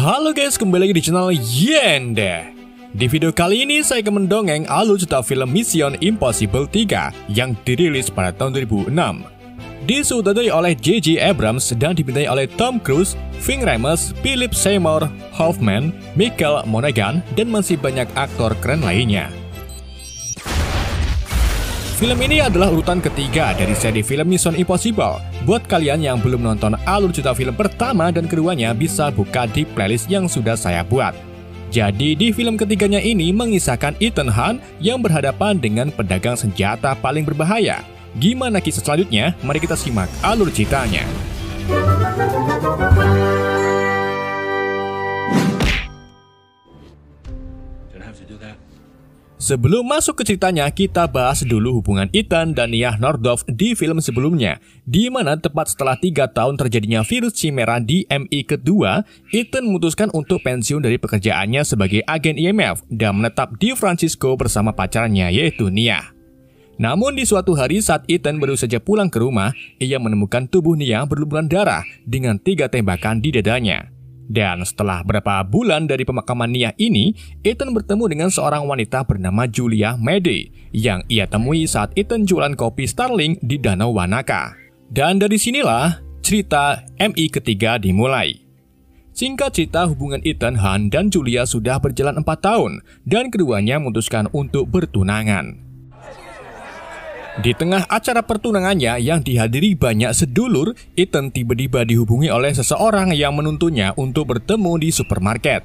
Halo guys, kembali lagi di channel Yende. Di video kali ini saya akan mendongeng alur cerita film Mission Impossible 3 yang dirilis pada tahun 2006. Disutradarai oleh J.J. Abrams dan dibintangi oleh Tom Cruise, Ving Rhames, Philip Seymour Hoffman, Michael Monaghan, dan masih banyak aktor keren lainnya. Film ini adalah urutan ketiga dari seri film Mission Impossible. Buat kalian yang belum nonton alur cerita film pertama dan keduanya bisa buka di playlist yang sudah saya buat. Jadi di film ketiganya ini mengisahkan Ethan Hunt yang berhadapan dengan pedagang senjata paling berbahaya. Gimana kisah selanjutnya? Mari kita simak alur ceritanya. Sebelum masuk ke ceritanya, kita bahas dulu hubungan Ethan dan Nia Nordhoff di film sebelumnya, di mana tepat setelah 3 tahun terjadinya virus Chimera di MI kedua, Ethan memutuskan untuk pensiun dari pekerjaannya sebagai agen IMF dan menetap di Francisco bersama pacarnya yaitu Nia. Namun di suatu hari saat Ethan baru saja pulang ke rumah, ia menemukan tubuh Nia berlumuran darah dengan 3 tembakan di dadanya. Dan setelah beberapa bulan dari pemakaman Nia ini, Ethan bertemu dengan seorang wanita bernama Julia Madey yang ia temui saat Ethan jualan kopi Starling di Danau Wanaka. Dan dari sinilah cerita MI ketiga dimulai. Singkat cerita, hubungan Ethan Hunt dan Julia sudah berjalan 4 tahun dan keduanya memutuskan untuk bertunangan. Di tengah acara pertunangannya yang dihadiri banyak sedulur, Ethan tiba-tiba dihubungi oleh seseorang yang menuntunnya untuk bertemu di supermarket.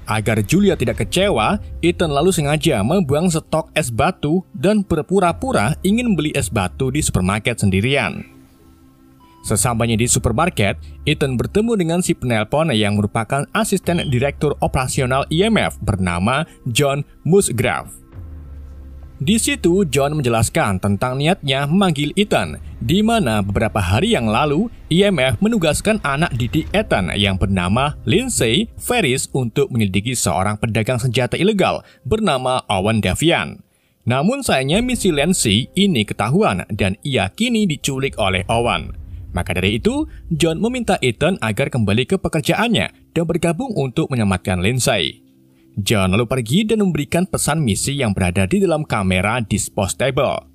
Agar Julia tidak kecewa, Ethan lalu sengaja membuang stok es batu dan berpura-pura ingin beli es batu di supermarket sendirian. Sesampainya di supermarket, Ethan bertemu dengan si penelpon yang merupakan asisten direktur operasional IMF bernama John Musgrave. Di situ, John menjelaskan tentang niatnya memanggil Ethan, di mana beberapa hari yang lalu, IMF menugaskan anak didik Ethan yang bernama Lindsay Ferris untuk menyelidiki seorang pedagang senjata ilegal bernama Owen Davian. Namun sayangnya misi Lindsay ini ketahuan dan ia kini diculik oleh Owen. Maka dari itu, John meminta Ethan agar kembali ke pekerjaannya dan bergabung untuk menyelamatkan Lindsay. John lalu pergi dan memberikan pesan misi yang berada di dalam kamera disposable.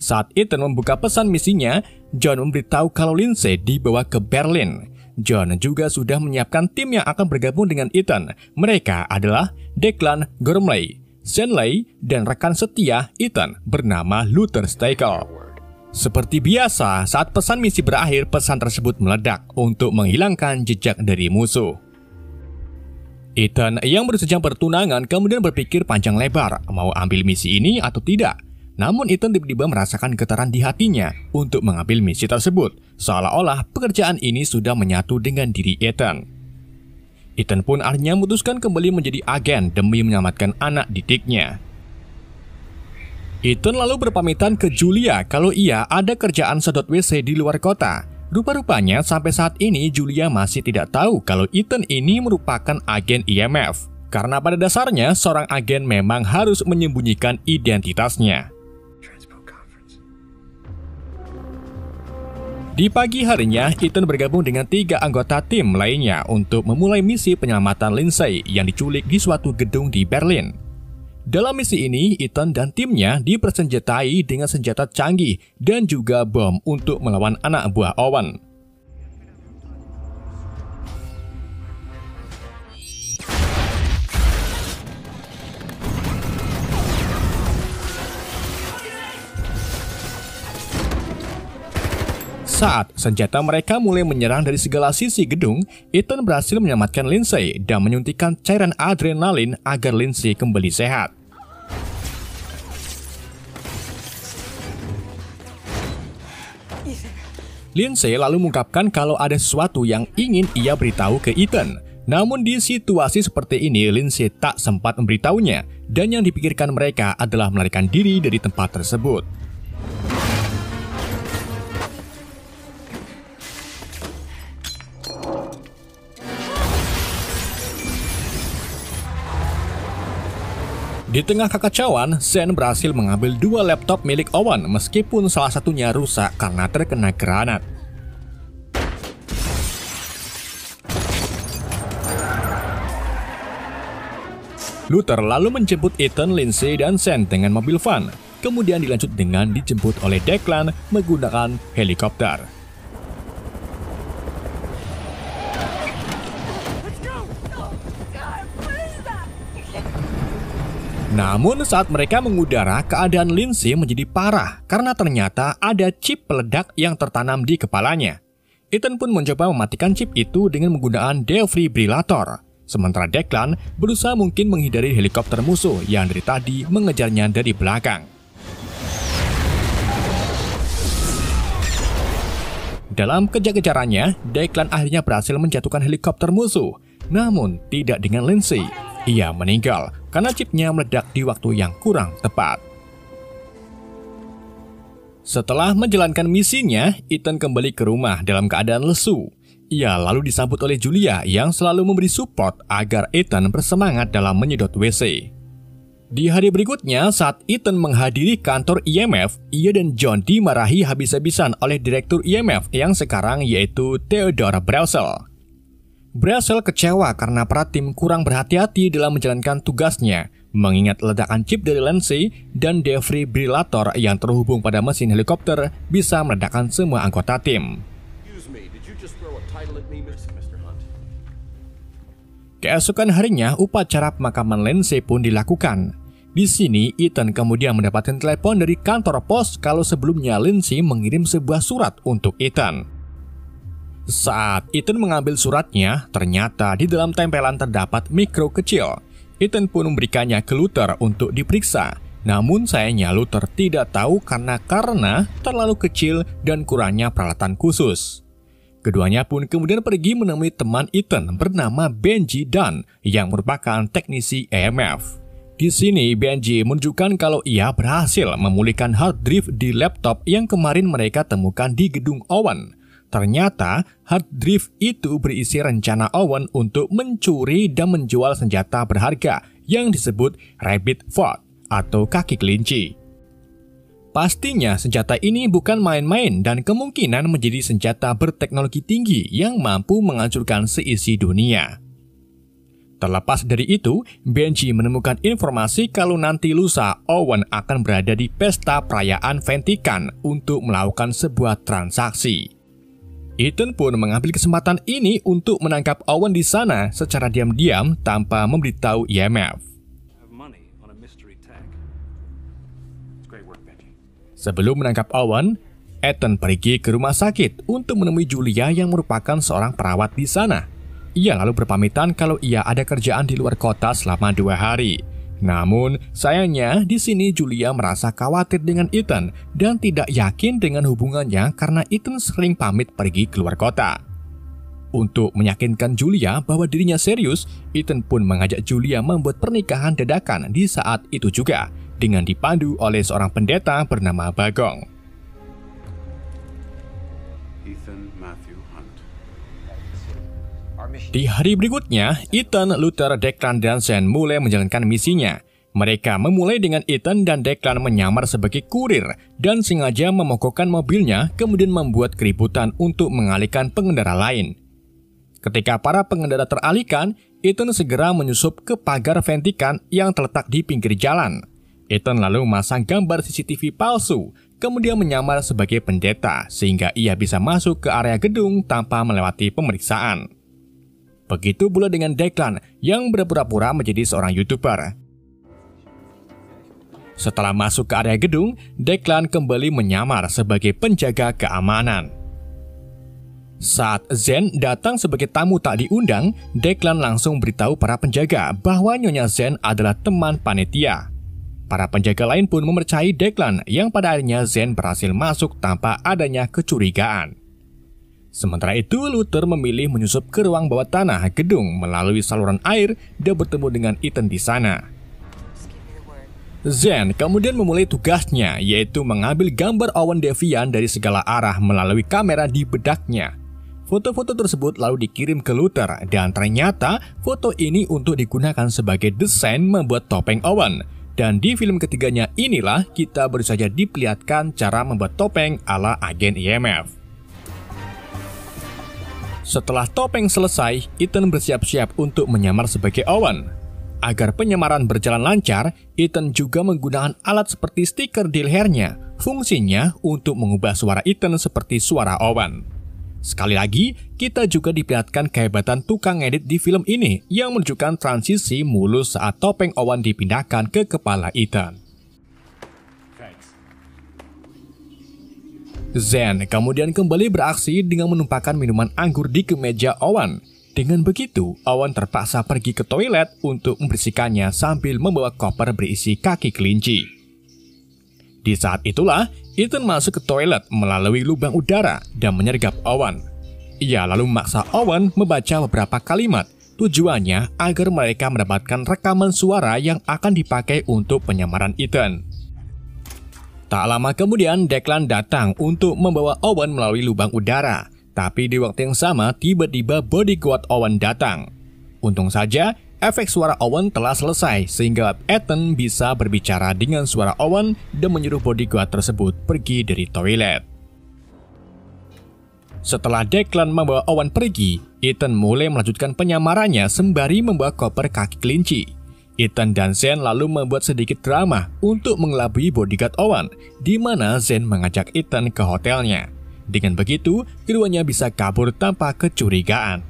Saat Ethan membuka pesan misinya, John memberitahu kalau Lindsay dibawa ke Berlin. John juga sudah menyiapkan tim yang akan bergabung dengan Ethan. Mereka adalah Declan Gormley, Shanley, dan rekan setia Ethan bernama Luther Steichel. Seperti biasa, saat pesan misi berakhir, pesan tersebut meledak untuk menghilangkan jejak dari musuh. Ethan yang baru saja bertunangan kemudian berpikir panjang lebar mau ambil misi ini atau tidak. Namun Ethan tiba-tiba merasakan getaran di hatinya untuk mengambil misi tersebut, seolah-olah pekerjaan ini sudah menyatu dengan diri Ethan. Ethan pun akhirnya memutuskan kembali menjadi agen demi menyelamatkan anak didiknya. Ethan lalu berpamitan ke Julia kalau ia ada kerjaan sedot WC di luar kota. Rupa-rupanya sampai saat ini Julia masih tidak tahu kalau Ethan ini merupakan agen IMF. Karena pada dasarnya seorang agen memang harus menyembunyikan identitasnya. Di pagi harinya, Ethan bergabung dengan 3 anggota tim lainnya untuk memulai misi penyelamatan Lindsay yang diculik di suatu gedung di Berlin. Dalam misi ini, Ethan dan timnya dipersenjatai dengan senjata canggih dan juga bom untuk melawan anak buah Owen. Saat senjata mereka mulai menyerang dari segala sisi gedung, Ethan berhasil menyelamatkan Lindsay dan menyuntikkan cairan adrenalin agar Lindsay kembali sehat. Lindsay lalu mengungkapkan kalau ada sesuatu yang ingin ia beritahu ke Ethan. Namun di situasi seperti ini, Lindsay tak sempat memberitahunya, dan yang dipikirkan mereka adalah melarikan diri dari tempat tersebut. Di tengah kekacauan, Sean berhasil mengambil 2 laptop milik Owen meskipun salah satunya rusak karena terkena granat. Luther lalu menjemput Ethan, Lindsay, dan Zen dengan mobil van. Kemudian dilanjut dengan dijemput oleh Declan menggunakan helikopter. Namun saat mereka mengudara, keadaan Lindsay menjadi parah karena ternyata ada chip peledak yang tertanam di kepalanya. Ethan pun mencoba mematikan chip itu dengan menggunakan defibrillator. Sementara Declan berusaha mungkin menghindari helikopter musuh yang dari tadi mengejarnya dari belakang. Dalam kejar-kejarannya, Declan akhirnya berhasil menjatuhkan helikopter musuh. Namun tidak dengan Lindsay. Ia meninggal karena chipnya meledak di waktu yang kurang tepat. Setelah menjalankan misinya, Ethan kembali ke rumah dalam keadaan lesu. Ia lalu disambut oleh Julia yang selalu memberi support agar Ethan bersemangat dalam menyedot WC. Di hari berikutnya, saat Ethan menghadiri kantor IMF, ia dan John dimarahi habis-habisan oleh direktur IMF yang sekarang yaitu Theodore Brassel. Brassel kecewa karena para tim kurang berhati-hati dalam menjalankan tugasnya, mengingat ledakan chip dari Lindsay dan defibrillator yang terhubung pada mesin helikopter bisa meledakkan semua anggota tim. Keesokan harinya, upacara pemakaman Lindsay pun dilakukan. Di sini, Ethan kemudian mendapatkan telepon dari kantor pos kalau sebelumnya Lindsay mengirim sebuah surat untuk Ethan. Saat Ethan mengambil suratnya, ternyata di dalam tempelan terdapat mikro kecil. Ethan pun memberikannya ke Luther untuk diperiksa. Namun sayangnya Luther tidak tahu karena terlalu kecil dan kurangnya peralatan khusus. Keduanya pun kemudian pergi menemui teman Ethan bernama Benji Dunn yang merupakan teknisi IMF. Di sini Benji menunjukkan kalau ia berhasil memulihkan hard drive di laptop yang kemarin mereka temukan di gedung Owen. Ternyata hard drive itu berisi rencana Owen untuk mencuri dan menjual senjata berharga yang disebut Rabbit Foot atau kaki kelinci. Pastinya senjata ini bukan main-main dan kemungkinan menjadi senjata berteknologi tinggi yang mampu menghancurkan seisi dunia. Terlepas dari itu, Benji menemukan informasi kalau nanti lusa Owen akan berada di pesta perayaan Vatikan untuk melakukan sebuah transaksi. Ethan pun mengambil kesempatan ini untuk menangkap Owen di sana secara diam-diam tanpa memberitahu IMF. Sebelum menangkap Owen, Ethan pergi ke rumah sakit untuk menemui Julia yang merupakan seorang perawat di sana. Ia lalu berpamitan kalau ia ada kerjaan di luar kota selama 2 hari. Namun, sayangnya di sini Julia merasa khawatir dengan Ethan dan tidak yakin dengan hubungannya karena Ethan sering pamit pergi keluar kota. Untuk meyakinkan Julia bahwa dirinya serius, Ethan pun mengajak Julia membuat pernikahan dadakan di saat itu juga, dengan dipandu oleh seorang pendeta bernama Bagong. Di hari berikutnya, Ethan, Luther, Declan, dan Zen mulai menjalankan misinya. Mereka memulai dengan Ethan dan Declan menyamar sebagai kurir dan sengaja memogokkan mobilnya, kemudian membuat keributan untuk mengalihkan pengendara lain. Ketika para pengendara teralihkan, Ethan segera menyusup ke pagar Vatikan yang terletak di pinggir jalan. Ethan lalu memasang gambar CCTV palsu, kemudian menyamar sebagai pendeta sehingga ia bisa masuk ke area gedung tanpa melewati pemeriksaan. Begitu pula dengan Declan yang berpura-pura menjadi seorang YouTuber. Setelah masuk ke area gedung, Declan kembali menyamar sebagai penjaga keamanan. Saat Zen datang sebagai tamu tak diundang, Declan langsung beritahu para penjaga bahwa Nyonya Zen adalah teman panitia. Para penjaga lain pun mempercayai Declan yang pada akhirnya Zen berhasil masuk tanpa adanya kecurigaan. Sementara itu, Luther memilih menyusup ke ruang bawah tanah gedung melalui saluran air dan bertemu dengan Ethan di sana. Zen kemudian memulai tugasnya, yaitu mengambil gambar Owen Devian dari segala arah melalui kamera di bedaknya. Foto-foto tersebut lalu dikirim ke Luther dan ternyata foto ini untuk digunakan sebagai desain membuat topeng Owen. Dan di film ketiganya inilah kita baru saja diperlihatkan cara membuat topeng ala agen IMF. Setelah topeng selesai, Ethan bersiap-siap untuk menyamar sebagai Owen. Agar penyamaran berjalan lancar, Ethan juga menggunakan alat seperti stiker di lehernya. Fungsinya untuk mengubah suara Ethan seperti suara Owen. Sekali lagi, kita juga diperlihatkan kehebatan tukang edit di film ini yang menunjukkan transisi mulus saat topeng Owen dipindahkan ke kepala Ethan. Zen kemudian kembali beraksi dengan menumpahkan minuman anggur di kemeja Owen. Dengan begitu, Owen terpaksa pergi ke toilet untuk membersihkannya sambil membawa koper berisi kaki kelinci. Di saat itulah, Ethan masuk ke toilet melalui lubang udara dan menyergap Owen. Ia lalu memaksa Owen membaca beberapa kalimat, tujuannya agar mereka mendapatkan rekaman suara yang akan dipakai untuk penyamaran Ethan. Tak lama kemudian, Declan datang untuk membawa Owen melalui lubang udara. Tapi di waktu yang sama, tiba-tiba bodyguard Owen datang. Untung saja, efek suara Owen telah selesai sehingga Ethan bisa berbicara dengan suara Owen dan menyuruh bodyguard tersebut pergi dari toilet. Setelah Declan membawa Owen pergi, Ethan mulai melanjutkan penyamarannya sembari membawa koper kaki kelinci. Ethan dan Zen lalu membuat sedikit drama untuk mengelabui bodyguard Owen, di mana Zen mengajak Ethan ke hotelnya. Dengan begitu, keduanya bisa kabur tanpa kecurigaan.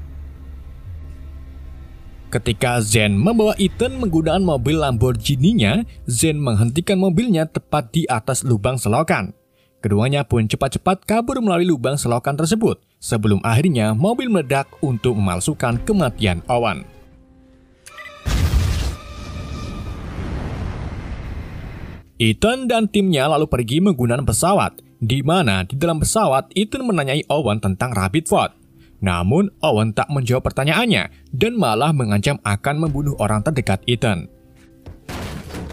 Ketika Zen membawa Ethan menggunakan mobil Lamborghini-nya, Zen menghentikan mobilnya tepat di atas lubang selokan. Keduanya pun cepat-cepat kabur melalui lubang selokan tersebut, sebelum akhirnya mobil meledak untuk memalsukan kematian Owen. Ethan dan timnya lalu pergi menggunakan pesawat, di mana di dalam pesawat Ethan menanyai Owen tentang Rabbit Fort. Namun, Owen tak menjawab pertanyaannya dan malah mengancam akan membunuh orang terdekat Ethan.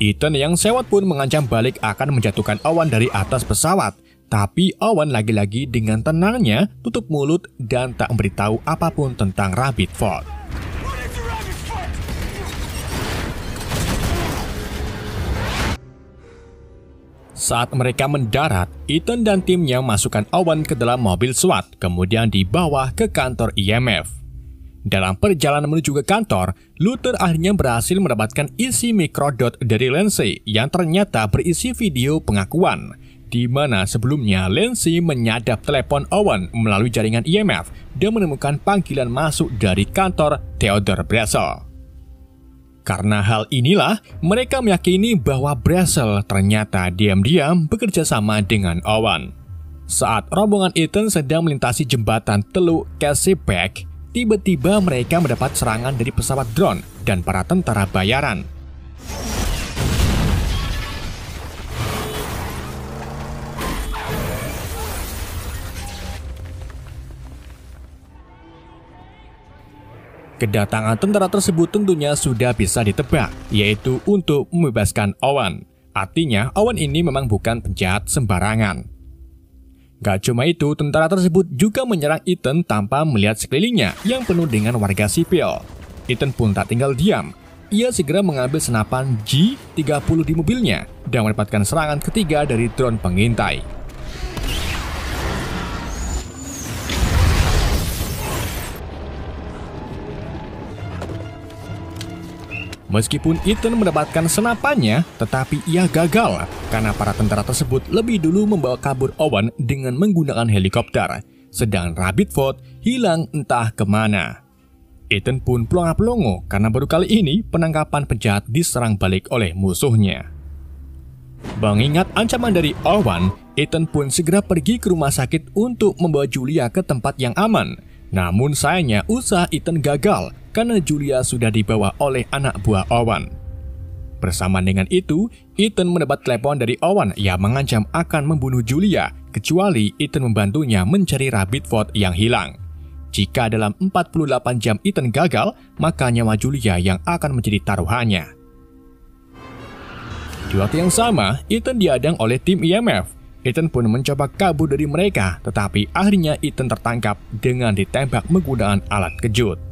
Ethan yang sewot pun mengancam balik akan menjatuhkan Owen dari atas pesawat. Tapi Owen lagi-lagi dengan tenangnya tutup mulut dan tak memberitahu apapun tentang Rabbit Fort. Saat mereka mendarat, Ethan dan timnya masukkan Owen ke dalam mobil SWAT, kemudian dibawa ke kantor IMF. Dalam perjalanan menuju ke kantor, Luther akhirnya berhasil mendapatkan isi microdot dari Lindsay yang ternyata berisi video pengakuan, di mana sebelumnya Lindsay menyadap telepon Owen melalui jaringan IMF dan menemukan panggilan masuk dari kantor Theodore Brazel. Karena hal inilah, mereka meyakini bahwa Brazel ternyata diam-diam bekerja sama dengan Owen. Saat rombongan Ethan sedang melintasi jembatan Teluk Caseypack, tiba-tiba mereka mendapat serangan dari pesawat drone dan para tentara bayaran. Kedatangan tentara tersebut tentunya sudah bisa ditebak, yaitu untuk membebaskan Owen. Artinya, Owen ini memang bukan penjahat sembarangan. Gak cuma itu, tentara tersebut juga menyerang Ethan tanpa melihat sekelilingnya yang penuh dengan warga sipil. Ethan pun tak tinggal diam. Ia segera mengambil senapan G-30 di mobilnya dan mendapatkan serangan ketiga dari drone pengintai. Meskipun Ethan mendapatkan senapannya, tetapi ia gagal karena para tentara tersebut lebih dulu membawa kabur Owen dengan menggunakan helikopter, sedang Rabbit Fort hilang entah kemana. Ethan pun pelongo-pelongo karena baru kali ini penangkapan penjahat diserang balik oleh musuhnya. Mengingat ancaman dari Owen, Ethan pun segera pergi ke rumah sakit untuk membawa Julia ke tempat yang aman. Namun sayangnya usaha Ethan gagal karena Julia sudah dibawa oleh anak buah Owen. Bersamaan dengan itu, Ethan mendapat telepon dari Owen yang mengancam akan membunuh Julia kecuali Ethan membantunya mencari Rabbit Fort yang hilang. Jika dalam 48 jam Ethan gagal, maka nyawa Julia yang akan menjadi taruhannya. Di waktu yang sama, Ethan dihadang oleh tim IMF. Ethan pun mencoba kabur dari mereka, tetapi akhirnya Ethan tertangkap dengan ditembak menggunakan alat kejut.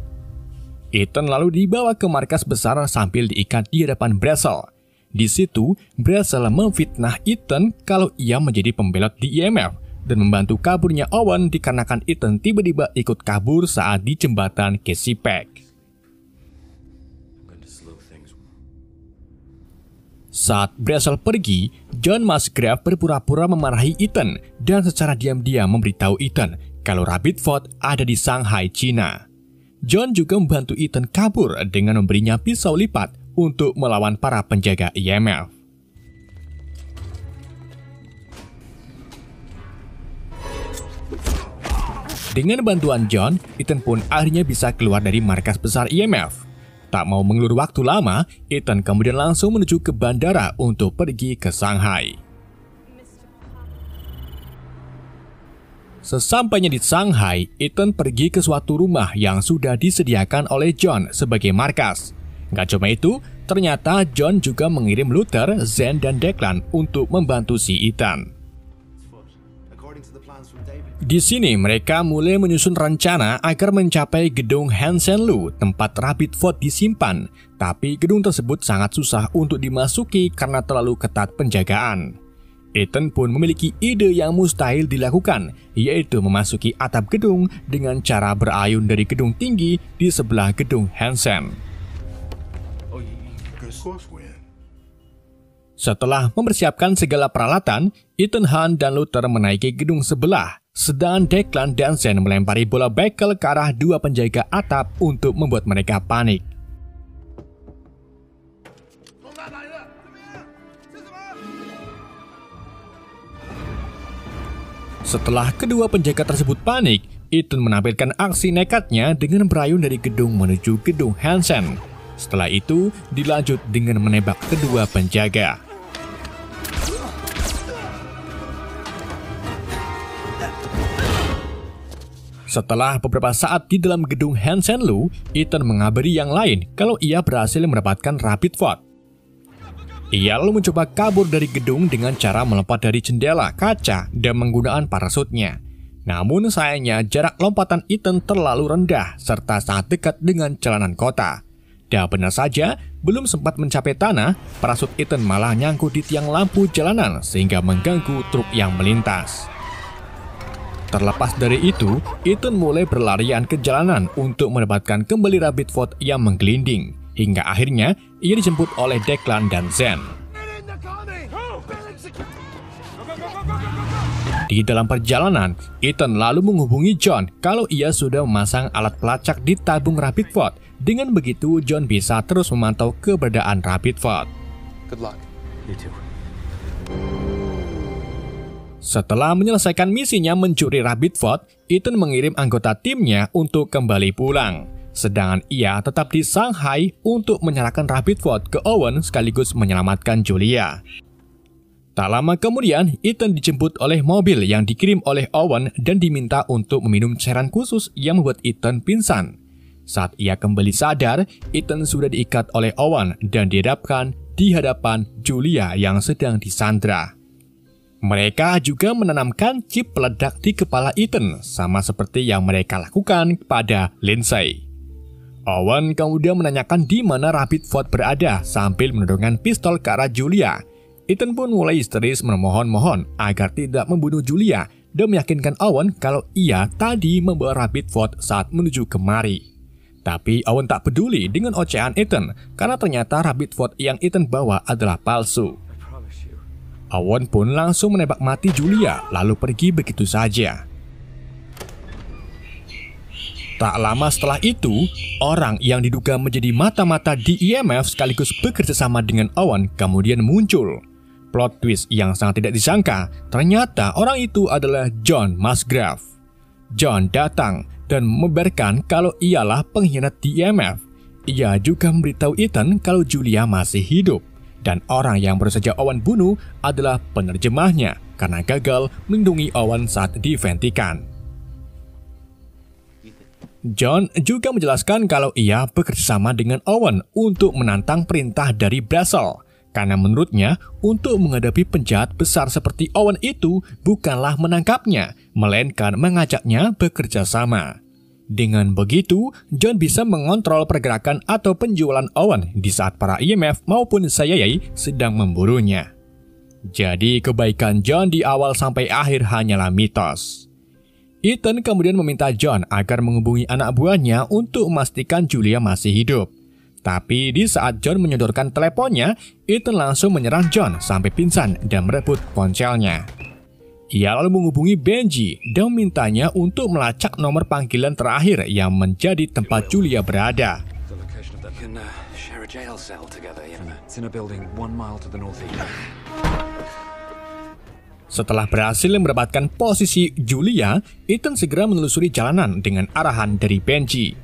Ethan lalu dibawa ke markas besar sambil diikat di hadapan Brazel. Di situ, Brazel memfitnah Ethan kalau ia menjadi pembelot di IMF dan membantu kaburnya Owen dikarenakan Ethan tiba-tiba ikut kabur saat di jembatan Caseypack. Saat Brazel pergi, John Musgrave berpura-pura memarahi Ethan dan secara diam-diam memberitahu Ethan kalau Rabbit Fort ada di Shanghai, China. John juga membantu Ethan kabur dengan memberinya pisau lipat untuk melawan para penjaga IMF. Dengan bantuan John, Ethan pun akhirnya bisa keluar dari markas besar IMF. Tak mau mengulur waktu lama, Ethan kemudian langsung menuju ke bandara untuk pergi ke Shanghai. Sesampainya di Shanghai, Ethan pergi ke suatu rumah yang sudah disediakan oleh John sebagai markas. Gak cuma itu, ternyata John juga mengirim Luther, Zen, dan Declan untuk membantu si Ethan. Di sini mereka mulai menyusun rencana agar mencapai gedung Hansen-Lu, tempat Rabbit Fort disimpan. Tapi gedung tersebut sangat susah untuk dimasuki karena terlalu ketat penjagaan. Ethan pun memiliki ide yang mustahil dilakukan, yaitu memasuki atap gedung dengan cara berayun dari gedung tinggi di sebelah gedung Hansen. Setelah mempersiapkan segala peralatan, Ethan Hunt dan Luther menaiki gedung sebelah, sedangkan Declan dan Zen melempari bola bekel ke arah dua penjaga atap untuk membuat mereka panik. Setelah kedua penjaga tersebut panik, Ethan menampilkan aksi nekatnya dengan berayun dari gedung menuju gedung Hansen. Setelah itu, dilanjut dengan menembak kedua penjaga. Setelah beberapa saat di dalam gedung Hansen-Lu, Ethan mengabari yang lain kalau ia berhasil mendapatkan Rabbit Fort. Ia lalu mencoba kabur dari gedung dengan cara melompat dari jendela kaca dan menggunakan parasutnya. Namun sayangnya jarak lompatan Ethan terlalu rendah serta sangat dekat dengan jalanan kota. Dan benar saja, belum sempat mencapai tanah, parasut Ethan malah nyangkut di tiang lampu jalanan sehingga mengganggu truk yang melintas. Terlepas dari itu, Ethan mulai berlarian ke jalanan untuk mendapatkan kembali Rabbit Fort yang menggelinding. Hingga akhirnya, ia dijemput oleh Declan dan Zen. Di dalam perjalanan, Ethan lalu menghubungi John kalau ia sudah memasang alat pelacak di tabung Rabbit Fort. Dengan begitu, John bisa terus memantau keberadaan Rabbit Fort. Good luck. You too. Setelah menyelesaikan misinya mencuri Rabbit Fort, Ethan mengirim anggota timnya untuk kembali pulang. Sedangkan ia tetap di Shanghai untuk menyerahkan Rabbit Fort ke Owen sekaligus menyelamatkan Julia. Tak lama kemudian, Ethan dijemput oleh mobil yang dikirim oleh Owen dan diminta untuk meminum cairan khusus yang membuat Ethan pingsan. Saat ia kembali sadar, Ethan sudah diikat oleh Owen dan dihadapkan di hadapan Julia yang sedang disandra. Mereka juga menanamkan chip peledak di kepala Ethan, sama seperti yang mereka lakukan pada Lindsay. Owen kemudian menanyakan di mana Rabbit Fort berada sambil menodongkan pistol ke arah Julia. Ethan pun mulai histeris memohon-mohon agar tidak membunuh Julia dan meyakinkan Owen kalau ia tadi membawa Rabbit Fort saat menuju kemari. Tapi Owen tak peduli dengan ocehan Ethan karena ternyata Rabbit Fort yang Ethan bawa adalah palsu. Owen pun langsung menembak mati Julia lalu pergi begitu saja. Tak lama setelah itu, orang yang diduga menjadi mata-mata di IMF sekaligus bekerja sama dengan Owen kemudian muncul. Plot twist yang sangat tidak disangka, ternyata orang itu adalah John Musgrave. John datang dan memberitakan kalau ialah pengkhianat di IMF. Ia juga memberitahu Ethan kalau Julia masih hidup. Dan orang yang baru saja Owen bunuh adalah penerjemahnya karena gagal melindungi Owen saat diventikan. John juga menjelaskan kalau ia bekerjasama dengan Owen untuk menantang perintah dari Brazel. Karena menurutnya, untuk menghadapi penjahat besar seperti Owen itu bukanlah menangkapnya, melainkan mengajaknya bekerja sama. Dengan begitu, John bisa mengontrol pergerakan atau penjualan Owen di saat para IMF maupun CIA sedang memburunya. Jadi kebaikan John di awal sampai akhir hanyalah mitos. Ethan kemudian meminta John agar menghubungi anak buahnya untuk memastikan Julia masih hidup. Tapi di saat John menyodorkan teleponnya, Ethan langsung menyerang John sampai pingsan dan merebut ponselnya. Ia lalu menghubungi Benji dan memintanya untuk melacak nomor panggilan terakhir yang menjadi tempat Julia berada. Setelah berhasil mendapatkan posisi Julia, Ethan segera menelusuri jalanan dengan arahan dari Benji.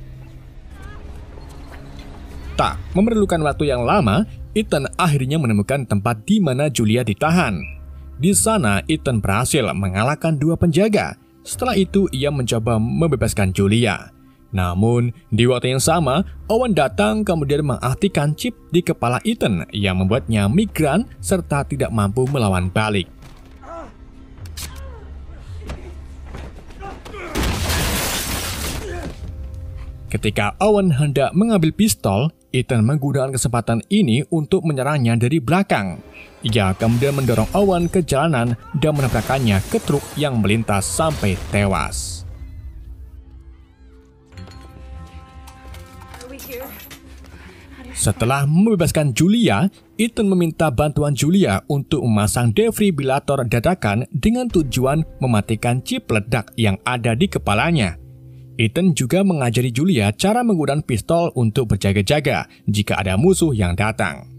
Tak memerlukan waktu yang lama, Ethan akhirnya menemukan tempat di mana Julia ditahan. Di sana, Ethan berhasil mengalahkan 2 penjaga. Setelah itu, ia mencoba membebaskan Julia. Namun, di waktu yang sama, Owen datang kemudian mengaktifkan chip di kepala Ethan yang membuatnya migran serta tidak mampu melawan balik. Ketika Owen hendak mengambil pistol, Ethan menggunakan kesempatan ini untuk menyerangnya dari belakang. Ia kemudian mendorong Owen ke jalanan dan menabrakkannya ke truk yang melintas sampai tewas. Setelah membebaskan Julia, Ethan meminta bantuan Julia untuk memasang defibrilator dadakan dengan tujuan mematikan chip ledak yang ada di kepalanya. Ethan juga mengajari Julia cara menggunakan pistol untuk berjaga-jaga jika ada musuh yang datang.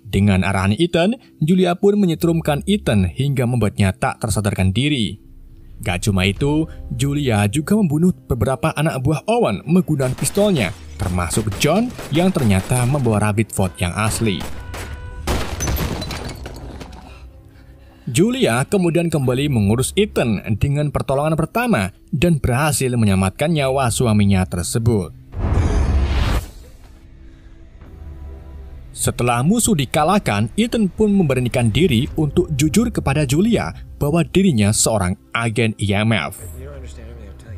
Dengan arahan Ethan, Julia pun menyetrumkan Ethan hingga membuatnya tak tersadarkan diri. Gak cuma itu, Julia juga membunuh beberapa anak buah Owen menggunakan pistolnya, termasuk John yang ternyata membawa Rabbit Ford yang asli. Julia kemudian kembali mengurus Ethan dengan pertolongan pertama dan berhasil menyelamatkan nyawa suaminya tersebut. Setelah musuh dikalahkan, Ethan pun memberanikan diri untuk jujur kepada Julia bahwa dirinya seorang agen IMF.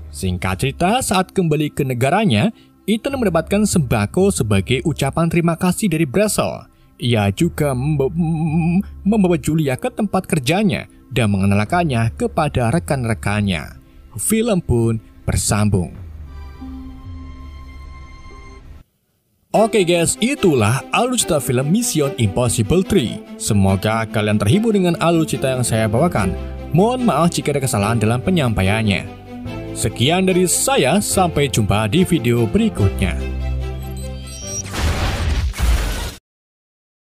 Singkat cerita, saat kembali ke negaranya, Ethan mendapatkan sembako sebagai ucapan terima kasih dari Brazel. Ia juga membawa Julia ke tempat kerjanya dan mengenalkannya kepada rekan-rekannya. Film pun bersambung. Oke guys, itulah alur cerita film Mission Impossible 3. Semoga kalian terhibur dengan alur cerita yang saya bawakan. Mohon maaf jika ada kesalahan dalam penyampaiannya. Sekian dari saya, sampai jumpa di video berikutnya.